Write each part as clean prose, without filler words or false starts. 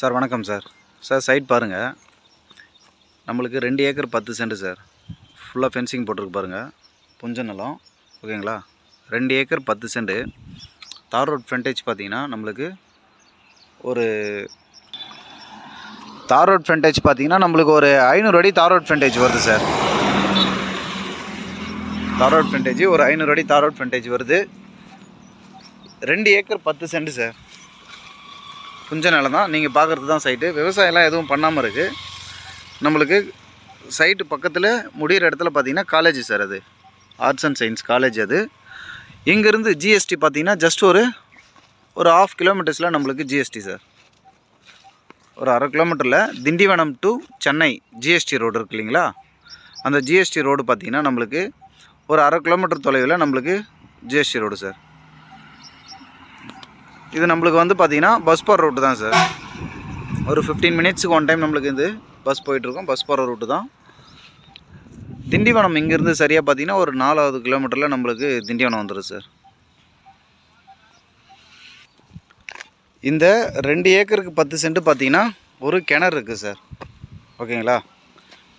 Sir வணக்கம் sir. Sir side பாருங்கள், நம்மளுக்கு 2 ஏக்கர் 10 சென்ட் சார். ஃபுல்லாக ஃபென்சிங் போட்டிருக்கு பாருங்கள், புஞ்ச நிலம். ஓகேங்களா? 2 ஏக்கர் 10 சென்ட். தார் ரோட் ஃப்ரண்டேஜ் பார்த்தீங்கன்னா நம்மளுக்கு ஒரு 500 அடி தார் ரோட் ஃப்ரண்டேஜ் வருது சார். தார் ரோட் ஃப்ரண்டேஜ் ஒரு 500 அடி தார் ரோட் ஃப்ரண்டேஜ் வருது. 2 ஏக்கர் 10 சென்ட் சார். புஞ்ச நிலம் தான், நீங்கள் பார்க்குறது தான் சைட்டு. விவசாயம்லாம் எதுவும் பண்ணாமல் இருக்குது. நம்மளுக்கு சைட்டு பக்கத்தில் முடிகிற இடத்துல பார்த்தீங்கன்னா காலேஜ் சார், அது ஆர்ட்ஸ் அண்ட் சயின்ஸ் காலேஜ். அது இங்கேருந்து ஜிஎஸ்டி பார்த்தீங்கன்னா ஜஸ்ட் ஒரு 1/2 கிலோமீட்டர்ஸில் நம்மளுக்கு ஜிஎஸ்டி சார். ஒரு 1/2 கிலோமீட்டரில் Tindivanam to Chennai GST road இருக்கு இல்லைங்களா? அந்த ஜிஎஸ்டி ரோடு பார்த்தீங்கன்னா நம்மளுக்கு ஒரு 1/2 கிலோமீட்டர் தொலைவில் நம்மளுக்கு ஜிஎஸ்டி ரோடு சார். இது நம்மளுக்கு வந்து பார்த்தீங்கன்னா பஸ் போகிற ரூட்டு தான் சார். ஒரு 15 மினிட்ஸுக்கு ஒன் டைம் நம்மளுக்கு இது பஸ் போயிட்டுருக்கோம். பஸ் போகிற ரூட்டு தான். திண்டிவனம் இங்கேருந்து சரியாக பார்த்தீங்கன்னா ஒரு 4வது கிலோமீட்டரில் நம்மளுக்கு திண்டிவனம் வந்துடும் சார். இந்த 2 ஏக்கருக்கு 10 சென்ட் பார்த்தீங்கன்னா ஒரு கிணறு இருக்குது சார். ஓகேங்களா?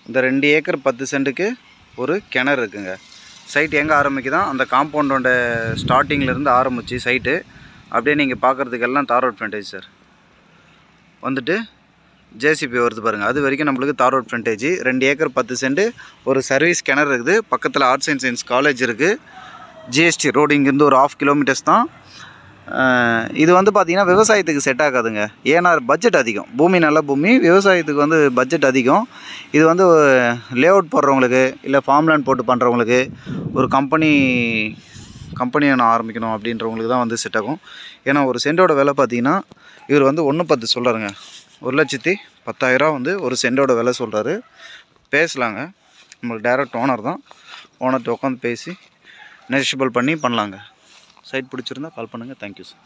இந்த 2 ஏக்கர் 10 சென்ட்டுக்கு ஒரு கிணறு இருக்குங்க. சைட் எங்கே ஆரம்பிக்குதான், அந்த காம்பவுண்டோட ஸ்டார்டிங்லேருந்து ஆரம்பித்து சைட்டு அப்படியே நீங்கள் பார்க்குறதுக்கெல்லாம் தார் ரோட் ஃப்ரண்டேஜ் சார். வந்துட்டு ஜேசிபி வருது பாருங்கள், அது வரைக்கும் நம்மளுக்கு tar road frontage. 2 acre 10 cent. ஒரு சர்வீஸ் கிணறு இருக்குது. பக்கத்தில் ஆர்ட்ஸ் அண்ட் சயின்ஸ் காலேஜ் இருக்குது. ஜிஎஸ்டி ரோடு இங்கேருந்து ஒரு 1/2 கிலோமீட்டர்ஸ் தான். இது வந்து பார்த்திங்கன்னா விவசாயத்துக்கு செட் ஆகாதுங்க. ஏன்னா பட்ஜெட் அதிகம். பூமி நல்ல பூமி, விவசாயத்துக்கு வந்து பட்ஜெட் அதிகம். இது வந்து லே அவுட் போடுறவங்களுக்கு, இல்லை ஃபார்ம்லேண்ட் போட்டு பண்ணுறவங்களுக்கு, ஒரு கம்பெனியை நான் ஆரம்பிக்கணும் அப்படின்றவங்களுக்கு தான் வந்து செட் ஆகும். ஏன்னா ஒரு சென்டோட விலை பார்த்தீங்கன்னா இவர் வந்து 1.10 சொல்கிறாருங்க. 1,10,000 வந்து ஒரு சென்டோட விலை சொல்கிறாரு. பேசலாங்க, நம்மளுக்கு டைரக்ட் ஓனர் தான். ஓனர்கிட்ட உட்காந்து பேசி நெகோஷியபிள் பண்ணி பண்ணலாங்க. சைட் பிடிச்சிருந்தா கால் பண்ணுங்கள். Thank you sir.